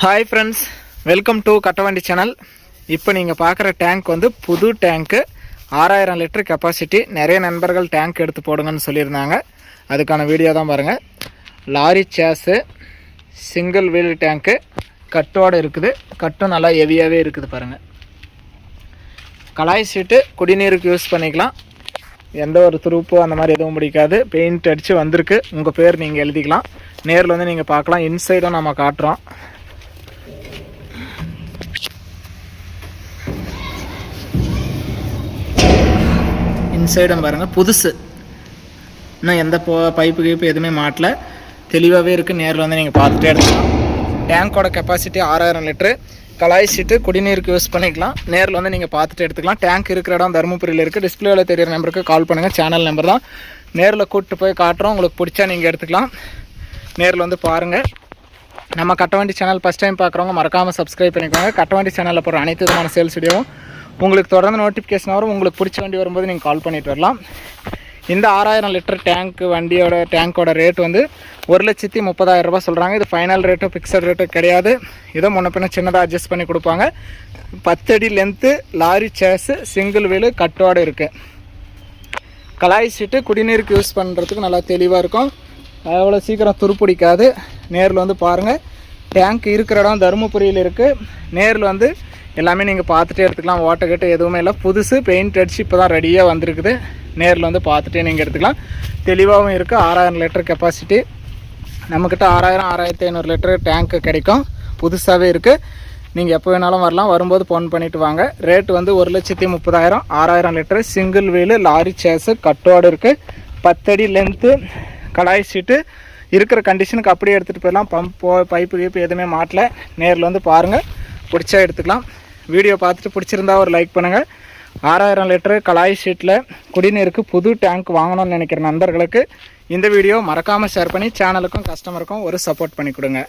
Hi friends, welcome to Kattavandi channel. இப்போ நீங்கள் பார்க்குற டேங்க் வந்து புது டேங்க்கு, 6000 லிட்டர் கெப்பாசிட்டி. நிறைய நண்பர்கள் டேங்க் எடுத்து போடுங்கன்னு சொல்லியிருந்தாங்க. அதுக்கான வீடியோ தான் பாருங்கள். லாரி சேஸு, சிங்கிள் வீல் டேங்க்கு, கட்டோடு இருக்குது. கட்டும் நல்லா ஹெவியாகவே இருக்குது பாருங்கள். கலாய் சீட்டு குடிநீருக்கு யூஸ் பண்ணிக்கலாம். எந்த ஒரு துருப்பு அந்த மாதிரி எதுவும் பிடிக்காது. பெயிண்ட் அடித்து வந்திருக்கு. உங்கள் பேர் நீங்கள் எழுதிக்கலாம். நேரில் வந்து நீங்கள் பார்க்கலாம். இன்சைடும் நம்ம காட்டுறோம். இன்சைடும் பாருங்கள், புதுசு. இன்னும் எந்த பைப்பு கீப்பு எதுவுமே மாட்டல, தெளிவாகவே இருக்குது. நேரில் வந்து நீங்கள் பார்த்துட்டே எடுத்துக்கலாம். டேங்கோட கெப்பாசிட்டி 6000 லிட்ரு. கலாய் சீட்டு குடிநீருக்கு யூஸ் பண்ணிக்கலாம். நேரில் வந்து நீங்கள் பார்த்துட்டு எடுத்துக்கலாம். டேங்க் இருக்கிற இடம் தருமபுரியில் இருக்குது. டிஸ்பிளேவில் தெரியிற நம்பருக்கு கால் பண்ணுங்கள். சேனல் நம்பர் தான். நேரில் கூப்பிட்டு போய் காட்டுறோம். உங்களுக்கு பிடிச்சா நீங்கள் எடுத்துக்கலாம். நேரில் வந்து பாருங்கள். நம்ம கட்டவண்டி சேனல் ஃபஸ்ட் டைம் பார்க்குறவங்க மறக்காமல் சப்ஸ்கிரைப் பண்ணிக்கோங்க. கட்டவண்டி சேனலில் போகிற அனைத்து விதமான சேல்ஸ் வீடியோவும் உங்களுக்கு தொடர்ந்து நோட்டிஃபிகேஷன் வரும். உங்களுக்கு பிடிச்ச வண்டி வரும்போது நீங்கள் கால் பண்ணிட்டு வரலாம். இந்த 6000 லிட்டர் டேங்கோட ரேட் வந்து 1,30,000 ரூபா சொல்கிறாங்க. இது ஃபைனல் ரேட்டோ ஃபிக்ஸட் ரேட்டோ கிடையாது. இதோ முன்ன பின்ன சின்னதாக அட்ஜஸ்ட் பண்ணி கொடுப்பாங்க. 10 அடி length, lorry chassis, single wheel, கட்டோடு இருக்குது. கலாய் சீட்டு குடிநீருக்கு யூஸ் பண்ணுறதுக்கு நல்லா தெளிவாக இருக்கும். அவ்வளோ சீக்கிரம் துருப்பிடிக்காது. நேரில் வந்து பாருங்கள். டேங்க் இருக்கிற இடம் தருமபுரியில் இருக்குது. நேரில் வந்து எல்லாமே நீங்கள் பார்த்துட்டே எடுத்துக்கலாம். ஓட்டக்கட்டு எதுவுமே இல்லை, புதுசு. பெயிண்ட் அடிச்சு இப்போ தான் ரெடியாக வந்திருக்குது. நேரில் வந்து பார்த்துட்டே நீங்கள் எடுத்துக்கலாம். தெளிவாகவும் இருக்குது. 6000 லிட்டர் கெப்பாசிட்டி. நம்மக்கிட்ட 6,500 லிட்டர் டேங்க்கு கிடைக்கும். புதுசாகவே இருக்குது. நீங்கள் எப்போ வேணாலும் வரலாம். வரும்போது ஃபோன் பண்ணிவிட்டு வாங்க. ரேட் வந்து 1,30,000. 6000 litre, single wheel, lorry chassis, கட்டோடு இருக்குது. 10 அடி லென்த்து, கலாய் சீட்டு. இருக்கிற கண்டிஷனுக்கு அப்படியே எடுத்துகிட்டு போயிடலாம். பைப்பு கீப்பு எதுவுமே மாட்டல. நேரில் வந்து பாருங்கள். பிடிச்சா எடுத்துக்கலாம். வீடியோ பார்த்துட்டு பிடிச்சிருந்தா ஒரு லைக் பண்ணுங்கள். 6000 லிட்டரு கலாய் ஷீட்டில் குடிநீருக்கு புது டேங்க் வாங்கணும்னு நினைக்கிற நண்பர்களுக்கு இந்த வீடியோ மறக்காமல் ஷேர் பண்ணி சேனலுக்கும் கஸ்டமருக்கும் ஒரு சப்போர்ட் பண்ணி கொடுங்க.